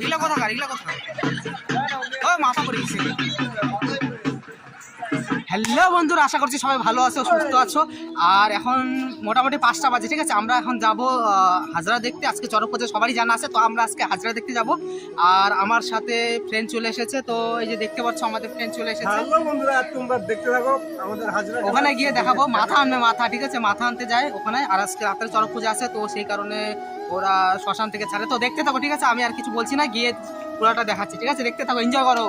এগুলা কোথাকার ও মাথা পড়ে গেছে। হ্যালো বন্ধুরা, আশা করছি সবাই ভালো আছো, সুস্থ আছো। আর এখন মোটামুটি 5টা বাজে, ঠিক আছে। আমরা এখন যাব হাজরা দেখতে। আজকে চড়ক পূজা সবারই জানা আছে, তো আমরা আজকে হাজরা দেখতে যাব। আর আমার সাথে ফ্রেন্ড চলে এসেছে, তো এই যে দেখতে পাচ্ছ আমাদের ফ্রেন্ড চলে এসেছে। হ্যালো বন্ধুরা, তোমরা দেখতে থাকো আমাদের হাজরা। ওখানে গিয়ে দেখাবো, মাথা আনবে, মাথা, ঠিক আছে, মাথা আনতে যায় ওখানে। আর আজকে রাত্রে চড়ক পূজা আছে, তো সেই কারণে ওরা শ্মশান থেকে ছাড়ে। তো দেখতে থাকো, ঠিক আছে। আমি আর কিছু বলছি না, গিয়ে পুরোটা দেখাচ্ছি, ঠিক আছে। দেখতে থাকো, এনজয় করো।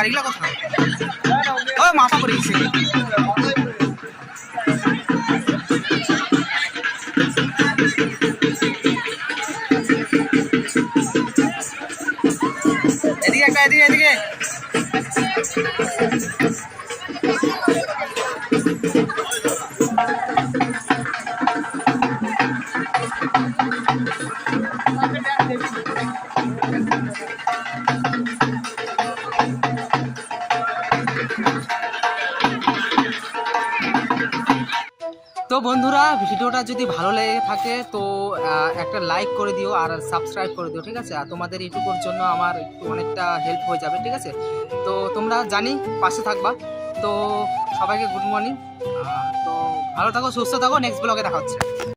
এগুলা কোথাকার ও মাথা পড়ে গেছে। এদিকে একটা, এদিকে তো বন্ধুরা, ভিডিওটা যদি ভালো লেগে থাকে তো একটা লাইক করে দিও আর সাবস্ক্রাইব করে দিও, ঠিক আছে। আর তোমাদের ইউটিউবের জন্য আমার একটু অনেকটা হেল্প হয়ে যাবে, ঠিক আছে। তো তোমরা জানি পাশে থাকবা। তো সবাইকে গুড মর্নিং। তো ভালো থাকো, সুস্থ থাকো, নেক্সট ব্লগে দেখা হচ্ছে।